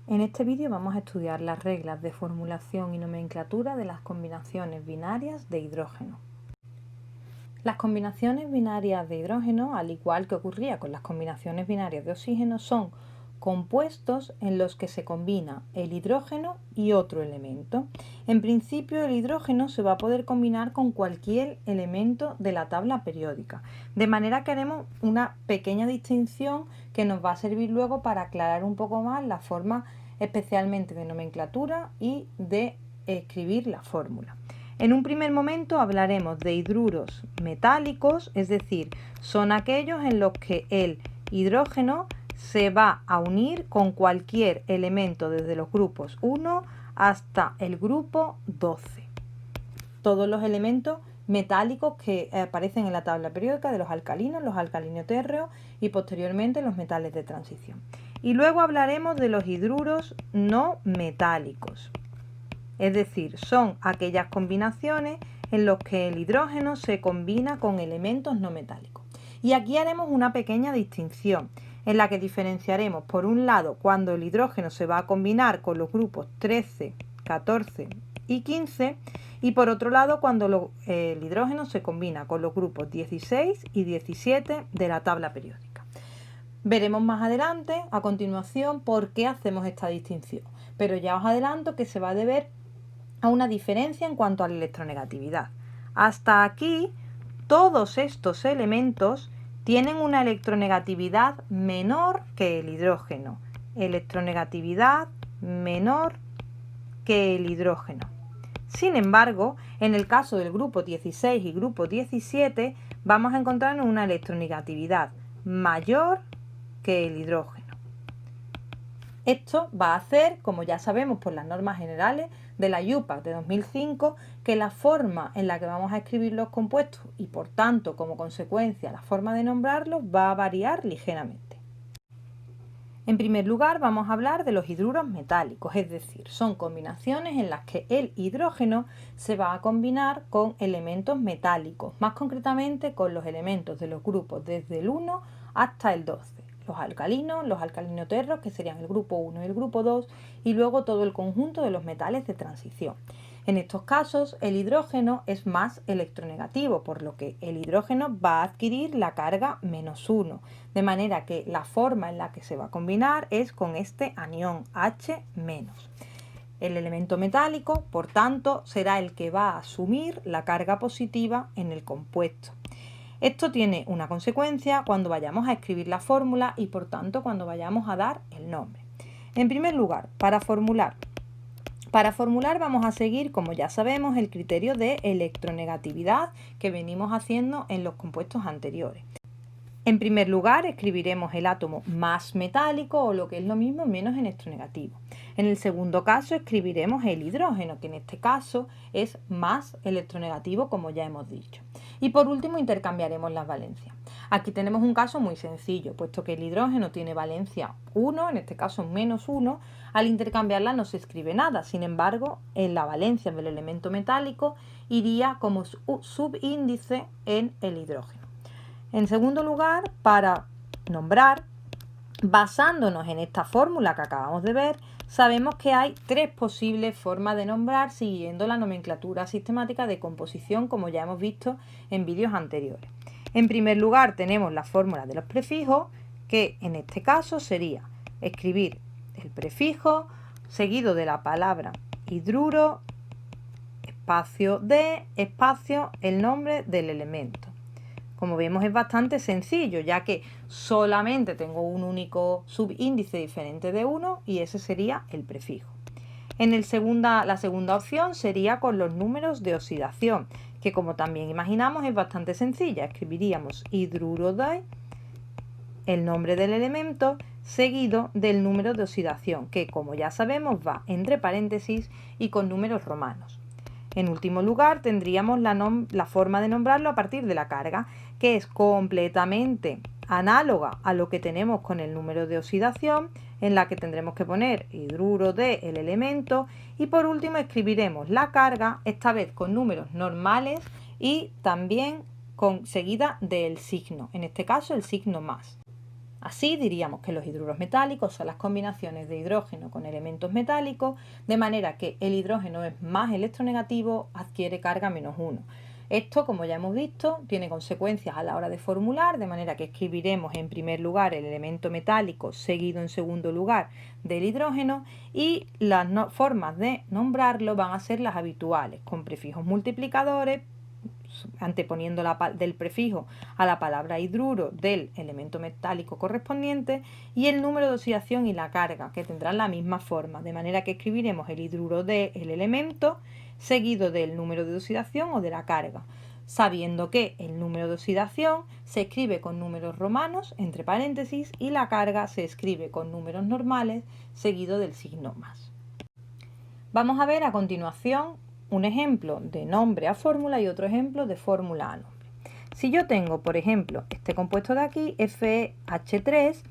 En este vídeo vamos a estudiar las reglas de formulación y nomenclatura de las combinaciones binarias de hidrógeno. Las combinaciones binarias de hidrógeno, al igual que ocurría con las combinaciones binarias de oxígeno, son compuestos en los que se combina el hidrógeno y otro elemento. En principio, el hidrógeno se va a poder combinar con cualquier elemento de la tabla periódica, de manera que haremos una pequeña distinción que nos va a servir luego para aclarar un poco más la forma especialmente de nomenclatura y de escribir la fórmula. En un primer momento hablaremos de hidruros metálicos, es decir, son aquellos en los que el hidrógeno se va a unir con cualquier elemento desde los grupos 1 hasta el grupo 12. Todos los elementos metálicos que aparecen en la tabla periódica de los alcalinos térreos y posteriormente los metales de transición. Y luego hablaremos de los hidruros no metálicos, es decir, son aquellas combinaciones en las que el hidrógeno se combina con elementos no metálicos. Y aquí haremos una pequeña distinción en la que diferenciaremos, por un lado, cuando el hidrógeno se va a combinar con los grupos 13, 14 y 15, y por otro lado, cuando el hidrógeno se combina con los grupos 16 y 17 de la tabla periódica. Veremos más adelante, a continuación, por qué hacemos esta distinción, pero ya os adelanto que se va a deber a una diferencia en cuanto a la electronegatividad. Hasta aquí, todos estos elementos tienen una electronegatividad menor que el hidrógeno. Electronegatividad menor que el hidrógeno. Sin embargo, en el caso del grupo 16 y grupo 17, vamos a encontrar una electronegatividad mayor que el hidrógeno. Esto va a hacer, como ya sabemos por las normas generales de la IUPAC de 2005, que la forma en la que vamos a escribir los compuestos y por tanto como consecuencia la forma de nombrarlos va a variar ligeramente. En primer lugar vamos a hablar de los hidruros metálicos, es decir, son combinaciones en las que el hidrógeno se va a combinar con elementos metálicos, más concretamente con los elementos de los grupos desde el 1 hasta el 12. Los alcalinoterros, que serían el grupo 1 y el grupo 2, y luego todo el conjunto de los metales de transición. En estos casos, el hidrógeno es más electronegativo, por lo que el hidrógeno va a adquirir la carga -1, de manera que la forma en la que se va a combinar es con este anión H-. El elemento metálico, por tanto, será el que va a asumir la carga positiva en el compuesto. Esto tiene una consecuencia cuando vayamos a escribir la fórmula y por tanto cuando vayamos a dar el nombre. En primer lugar, para formular vamos a seguir, como ya sabemos, el criterio de electronegatividad que venimos haciendo en los compuestos anteriores. En primer lugar, escribiremos el átomo más metálico o lo que es lo mismo, menos electronegativo. En el segundo caso, escribiremos el hidrógeno, que en este caso es más electronegativo, como ya hemos dicho. Y por último, intercambiaremos las valencias. Aquí tenemos un caso muy sencillo, puesto que el hidrógeno tiene valencia 1, en este caso -1, al intercambiarla no se escribe nada. Sin embargo, en la valencia del elemento metálico iría como subíndice en el hidrógeno. En segundo lugar, para nombrar, basándonos en esta fórmula que acabamos de ver, sabemos que hay tres posibles formas de nombrar siguiendo la nomenclatura sistemática de composición, como ya hemos visto en vídeos anteriores. En primer lugar tenemos la fórmula de los prefijos, que en este caso sería escribir el prefijo seguido de la palabra hidruro, espacio de, espacio, el nombre del elemento. Como vemos, es bastante sencillo, ya que solamente tengo un único subíndice diferente de 1 y ese sería el prefijo. La segunda opción sería con los números de oxidación, que como también imaginamos es bastante sencilla. Escribiríamos hidruro de, el nombre del elemento, seguido del número de oxidación, que como ya sabemos va entre paréntesis y con números romanos. En último lugar, tendríamos la forma de nombrarlo a partir de la carga, que es completamente análoga a lo que tenemos con el número de oxidación, en la que tendremos que poner hidruro de el elemento, y por último escribiremos la carga, esta vez con números normales y también seguida del signo, en este caso el signo más. Así diríamos que los hidruros metálicos son las combinaciones de hidrógeno con elementos metálicos, de manera que el hidrógeno es más electronegativo, adquiere carga -1. Esto, como ya hemos visto, tiene consecuencias a la hora de formular, de manera que escribiremos en primer lugar el elemento metálico, seguido en segundo lugar del hidrógeno, y las formas de nombrarlo van a ser las habituales, con prefijos multiplicadores, anteponiendo del prefijo a la palabra hidruro del elemento metálico correspondiente, y el número de oxidación y la carga, que tendrán la misma forma, de manera que escribiremos el hidruro del elemento seguido del número de oxidación o de la carga, sabiendo que el número de oxidación se escribe con números romanos entre paréntesis y la carga se escribe con números normales seguido del signo más. Vamos a ver a continuación un ejemplo de nombre a fórmula y otro ejemplo de fórmula a nombre. Si yo tengo, por ejemplo, este compuesto de aquí, FH3,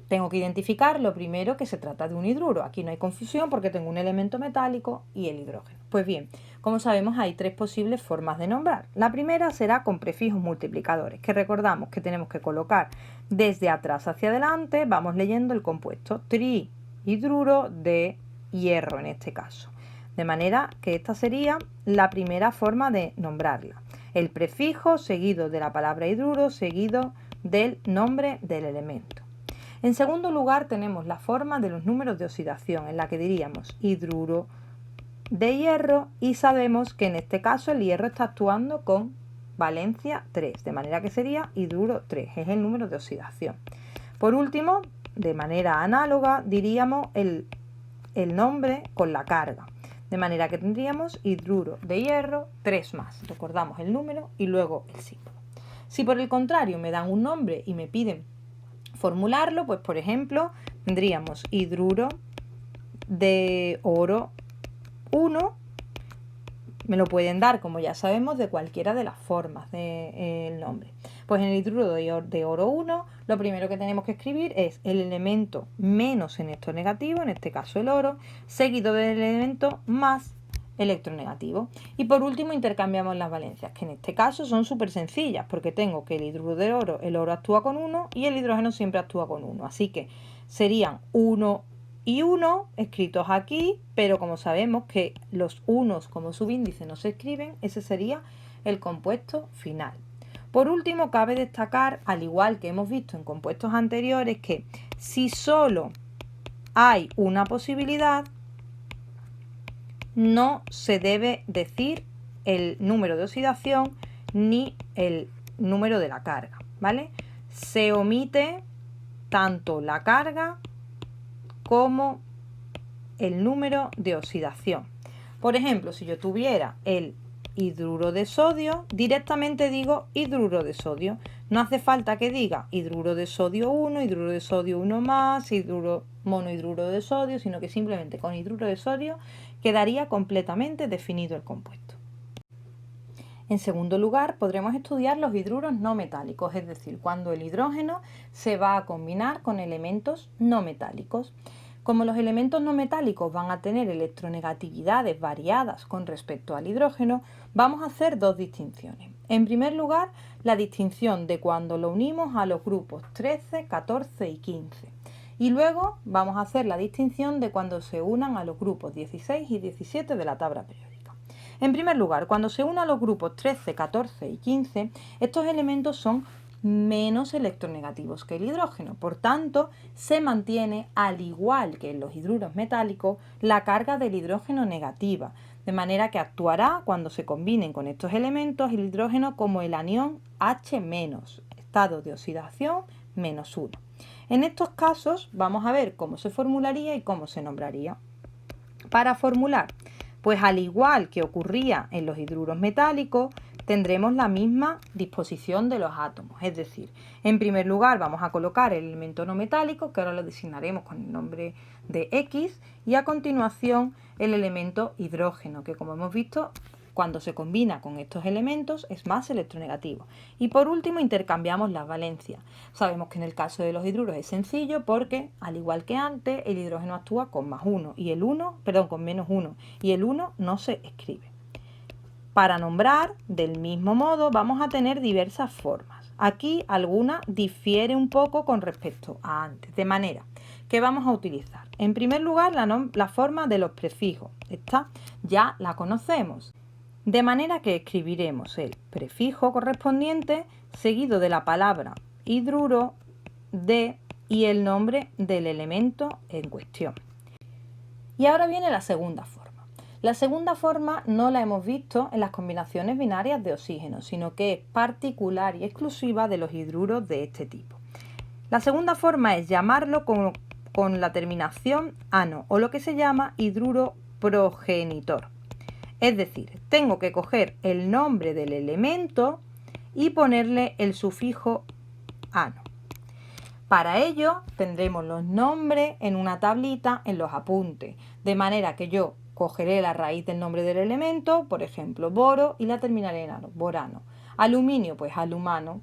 tengo que identificar lo primero que se trata de un hidruro. Aquí no hay confusión porque tengo un elemento metálico y el hidrógeno. Pues bien, como sabemos hay tres posibles formas de nombrar. La primera será con prefijos multiplicadores, que recordamos que tenemos que colocar desde atrás hacia adelante, vamos leyendo el compuesto trihidruro de hierro en este caso. De manera que esta sería la primera forma de nombrarla. El prefijo seguido de la palabra hidruro seguido del nombre del elemento. En segundo lugar tenemos la forma de los números de oxidación, en la que diríamos hidruro de hierro, y sabemos que en este caso el hierro está actuando con valencia 3, de manera que sería hidruro 3, es el número de oxidación. Por último, de manera análoga, diríamos el nombre con la carga, de manera que tendríamos hidruro de hierro 3 más, recordamos el número y luego el símbolo. Si por el contrario me dan un nombre y me piden formularlo, pues por ejemplo tendríamos hidruro de oro 1, me lo pueden dar, como ya sabemos, de cualquiera de las formas del nombre. Pues en el hidruro de oro 1, lo primero que tenemos que escribir es el elemento menos electronegativo, en este caso el oro, seguido del elemento más electronegativo. Y por último intercambiamos las valencias, que en este caso son súper sencillas, porque tengo que el hidruro de oro, el oro actúa con 1 y el hidrógeno siempre actúa con 1. Así que serían 1 y 1 escritos aquí, pero como sabemos que los unos como subíndice no se escriben, ese sería el compuesto final. Por último, cabe destacar, al igual que hemos visto en compuestos anteriores, que si solo hay una posibilidad, no se debe decir el número de oxidación ni el número de la carga, ¿vale? Se omite tanto la carga como el número de oxidación. Por ejemplo, si yo tuviera el hidruro de sodio, directamente digo hidruro de sodio. No hace falta que diga hidruro de sodio 1, hidruro de sodio 1 más, monohidruro de sodio, sino que simplemente con hidruro de sodio quedaría completamente definido el compuesto. En segundo lugar, podremos estudiar los hidruros no metálicos, es decir, cuando el hidrógeno se va a combinar con elementos no metálicos. Como los elementos no metálicos van a tener electronegatividades variadas con respecto al hidrógeno, vamos a hacer dos distinciones. En primer lugar, la distinción de cuando lo unimos a los grupos 13, 14 y 15. Y luego vamos a hacer la distinción de cuando se unan a los grupos 16 y 17 de la tabla periódica. En primer lugar, cuando se unan a los grupos 13, 14 y 15, estos elementos son menos electronegativos que el hidrógeno. Por tanto, se mantiene, al igual que en los hidruros metálicos, la carga del hidrógeno negativa, de manera que actuará cuando se combinen con estos elementos el hidrógeno como el anión H-, estado de oxidación -1. En estos casos vamos a ver cómo se formularía y cómo se nombraría. Para formular, pues al igual que ocurría en los hidruros metálicos, tendremos la misma disposición de los átomos, es decir, en primer lugar vamos a colocar el elemento no metálico, que ahora lo designaremos con el nombre de X, y a continuación el elemento hidrógeno, que como hemos visto, cuando se combina con estos elementos es más electronegativo. Y por último intercambiamos las valencias. Sabemos que en el caso de los hidruros es sencillo porque, al igual que antes, el hidrógeno actúa con +1 y con -1, y el 1 no se escribe. Para nombrar, del mismo modo, vamos a tener diversas formas. Aquí alguna difiere un poco con respecto a antes, de manera que vamos a utilizar. En primer lugar, la forma de los prefijos. Esta ya la conocemos. De manera que escribiremos el prefijo correspondiente seguido de la palabra hidruro, de y el nombre del elemento en cuestión. Y ahora viene la segunda forma. La segunda forma no la hemos visto en las combinaciones binarias de oxígeno, sino que es particular y exclusiva de los hidruros de este tipo. La segunda forma es llamarlo con la terminación ano, o lo que se llama hidruro progenitor. Es decir, tengo que coger el nombre del elemento y ponerle el sufijo ano. Para ello tendremos los nombres en una tablita en los apuntes, de manera que yo cogeré la raíz del nombre del elemento, por ejemplo, boro, y la terminaré en ano, borano. Aluminio, pues alumano.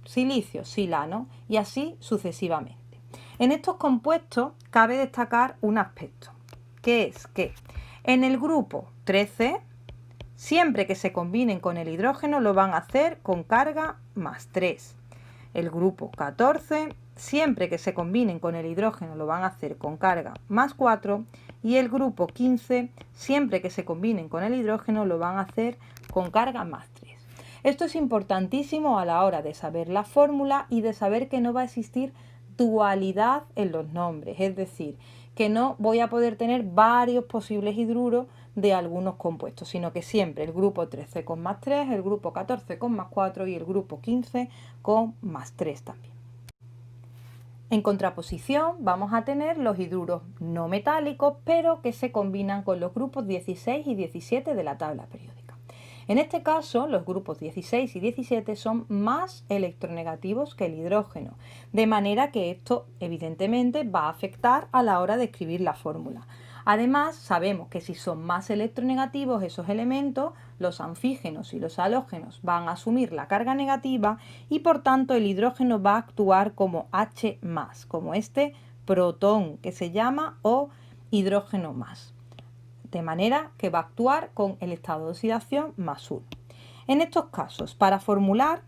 Silicio, silano, y así sucesivamente. En estos compuestos cabe destacar un aspecto, que es que en el grupo 13, siempre que se combinen con el hidrógeno lo van a hacer con carga más 3. El grupo 14, siempre que se combinen con el hidrógeno lo van a hacer con carga más 4. Y el grupo 15, siempre que se combinen con el hidrógeno lo van a hacer con carga más 3. Esto es importantísimo a la hora de saber la fórmula y de saber que no va a existir dualidad en los nombres, es decir, que no voy a poder tener varios posibles hidruros de algunos compuestos, sino que siempre el grupo 13 con más 3, el grupo 14 con más 4 y el grupo 15 con más 3 también. En contraposición vamos a tener los hidruros no metálicos, pero que se combinan con los grupos 16 y 17 de la tabla periódica. En este caso, los grupos 16 y 17 son más electronegativos que el hidrógeno, de manera que esto evidentemente va a afectar a la hora de escribir la fórmula. Además, sabemos que si son más electronegativos esos elementos, los anfígenos y los halógenos van a asumir la carga negativa y por tanto el hidrógeno va a actuar como H+, como este protón que se llama o hidrógeno más. De manera que va a actuar con el estado de oxidación más 1. En estos casos, para formular,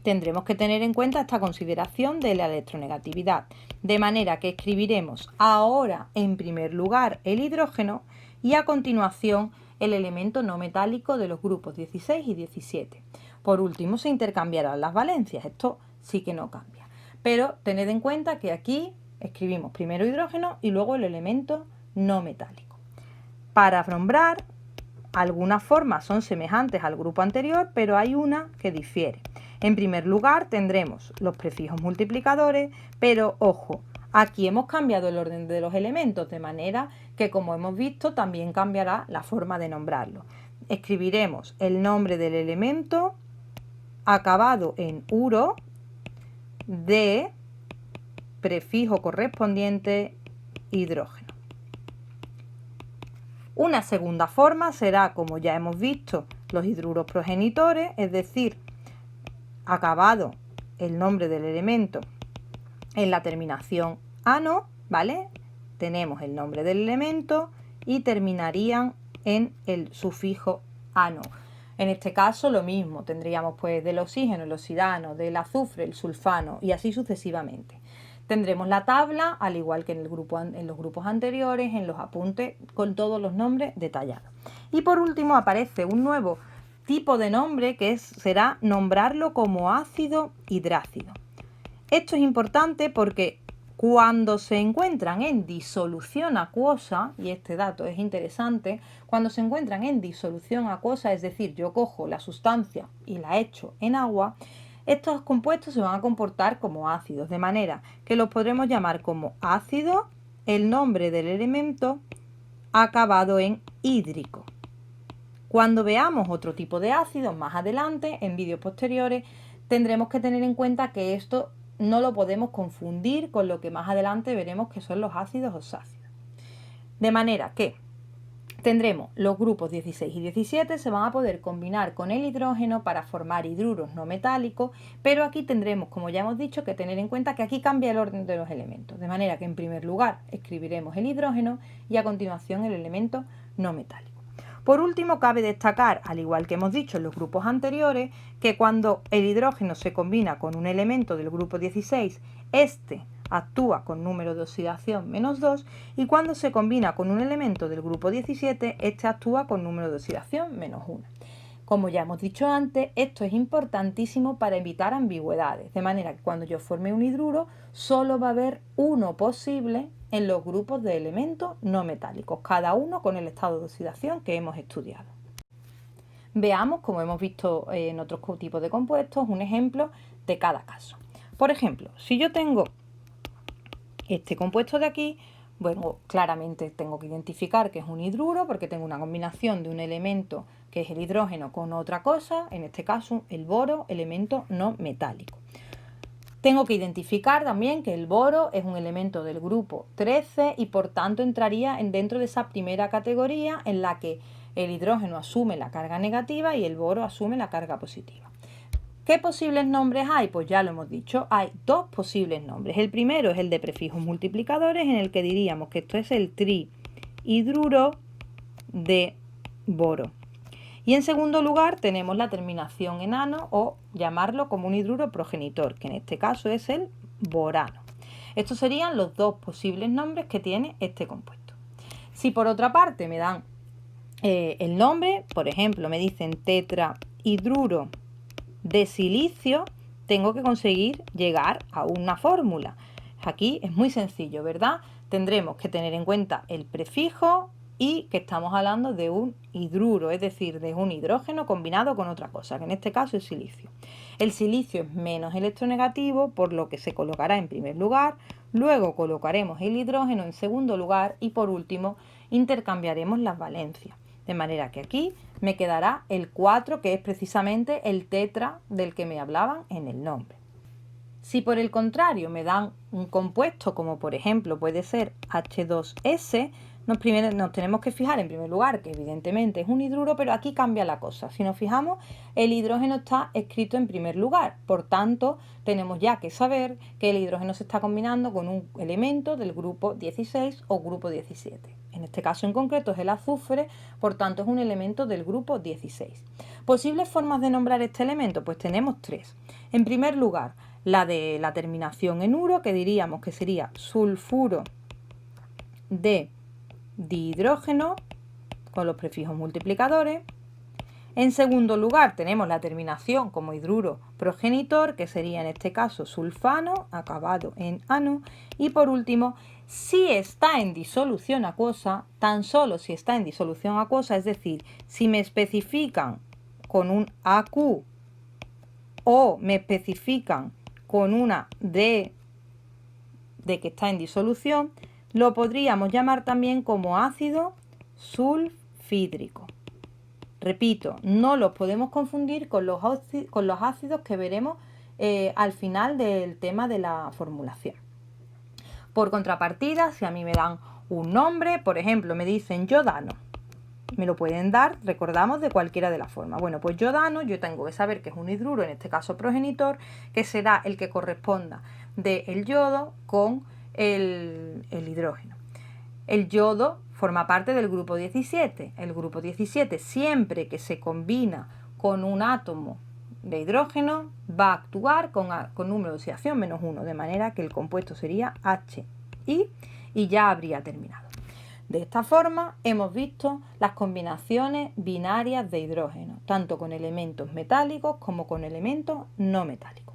tendremos que tener en cuenta esta consideración de la electronegatividad, de manera que escribiremos ahora en primer lugar el hidrógeno y a continuación el elemento no metálico de los grupos 16 y 17. Por último, se intercambiarán las valencias, esto sí que no cambia. Pero tened en cuenta que aquí escribimos primero hidrógeno y luego el elemento no metálico. Para nombrar, algunas formas son semejantes al grupo anterior, pero hay una que difiere. En primer lugar tendremos los prefijos multiplicadores, pero ojo, aquí hemos cambiado el orden de los elementos, de manera que, como hemos visto, también cambiará la forma de nombrarlo. Escribiremos el nombre del elemento acabado en uro, de prefijo correspondiente hidrógeno. Una segunda forma será, como ya hemos visto, los hidruros progenitores, es decir, acabado el nombre del elemento en la terminación ano, ¿vale? Tenemos el nombre del elemento y terminarían en el sufijo ano. En este caso lo mismo, tendríamos pues del oxígeno el oxidano, del azufre el sulfano y así sucesivamente. Tendremos la tabla, al igual que en los grupos anteriores, en los apuntes, con todos los nombres detallados. Y por último aparece un nuevo tipo de nombre que será nombrarlo como ácido hidrácido. Esto es importante porque cuando se encuentran en disolución acuosa, y este dato es interesante, cuando se encuentran en disolución acuosa, es decir, yo cojo la sustancia y la echo en agua, estos compuestos se van a comportar como ácidos, de manera que los podremos llamar como ácido, el nombre del elemento acabado en hídrico. Cuando veamos otro tipo de ácidos más adelante, en vídeos posteriores, tendremos que tener en cuenta que esto no lo podemos confundir con lo que más adelante veremos que son los ácidos oxácidos. De manera que tendremos los grupos 16 y 17, se van a poder combinar con el hidrógeno para formar hidruros no metálicos, pero aquí tendremos, como ya hemos dicho, que tener en cuenta que aquí cambia el orden de los elementos, de manera que en primer lugar escribiremos el hidrógeno y a continuación el elemento no metálico. Por último, cabe destacar, al igual que hemos dicho en los grupos anteriores, que cuando el hidrógeno se combina con un elemento del grupo 16, este actúa con número de oxidación -2 y cuando se combina con un elemento del grupo 17, este actúa con número de oxidación -1. Como ya hemos dicho antes, esto es importantísimo para evitar ambigüedades, de manera que cuando yo forme un hidruro, solo va a haber uno posible en los grupos de elementos no metálicos, cada uno con el estado de oxidación que hemos estudiado. Veamos, como hemos visto en otros tipos de compuestos, un ejemplo de cada caso. Por ejemplo, si yo tengo este compuesto de aquí, bueno, claramente tengo que identificar que es un hidruro porque tengo una combinación de un elemento que es el hidrógeno con otra cosa, en este caso el boro, elemento no metálico. Tengo que identificar también que el boro es un elemento del grupo 13 y por tanto entraría dentro de esa primera categoría en la que el hidrógeno asume la carga negativa y el boro asume la carga positiva. ¿Qué posibles nombres hay? Pues ya lo hemos dicho, hay dos posibles nombres. El primero es el de prefijos multiplicadores, en el que diríamos que esto es el trihidruro de boro. Y en segundo lugar tenemos la terminación en ano o llamarlo como un hidruro progenitor, que en este caso es el borano. Estos serían los dos posibles nombres que tiene este compuesto. Si por otra parte me dan el nombre, por ejemplo, me dicen tetrahidruro de silicio, tengo que conseguir llegar a una fórmula. Aquí es muy sencillo, ¿verdad? Tendremos que tener en cuenta el prefijo y que estamos hablando de un hidruro, es decir, de un hidrógeno combinado con otra cosa, que en este caso es silicio. El silicio es menos electronegativo, por lo que se colocará en primer lugar, luego colocaremos el hidrógeno en segundo lugar y por último intercambiaremos las valencias. De manera que aquí me quedará el 4, que es precisamente el tetra del que me hablaban en el nombre. Si por el contrario me dan un compuesto como por ejemplo puede ser H2S, nos tenemos que fijar en primer lugar que evidentemente es un hidruro, pero aquí cambia la cosa. Si nos fijamos, el hidrógeno está escrito en primer lugar, por tanto tenemos ya que saber que el hidrógeno se está combinando con un elemento del grupo 16 o grupo 17. En este caso en concreto es el azufre, por tanto es un elemento del grupo 16. ¿Posibles formas de nombrar este elemento? Pues tenemos tres. En primer lugar, la de la terminación en uro, que diríamos que sería sulfuro de dihidrógeno con los prefijos multiplicadores. En segundo lugar tenemos la terminación como hidruro progenitor, que sería en este caso sulfano, acabado en ano. Y por último, si está en disolución acuosa, tan solo si está en disolución acuosa, es decir, si me especifican con un AQ o me especifican con una D de que está en disolución, lo podríamos llamar también como ácido sulfídrico. Repito, no los podemos confundir con los ácidos que veremos al final del tema de la formulación. Por contrapartida, si a mí me dan un nombre, por ejemplo, me dicen yodano, me lo pueden dar, recordamos, de cualquiera de las formas. Bueno, pues yodano, yo tengo que saber que es un hidruro, en este caso progenitor, que será el que corresponda del yodo con el hidrógeno. El yodo forma parte del grupo 17. El grupo 17, siempre que se combina con un átomo de hidrógeno, va a actuar con número de oxidación -1, de manera que el compuesto sería HI y ya habría terminado. De esta forma hemos visto las combinaciones binarias de hidrógeno, tanto con elementos metálicos como con elementos no metálicos.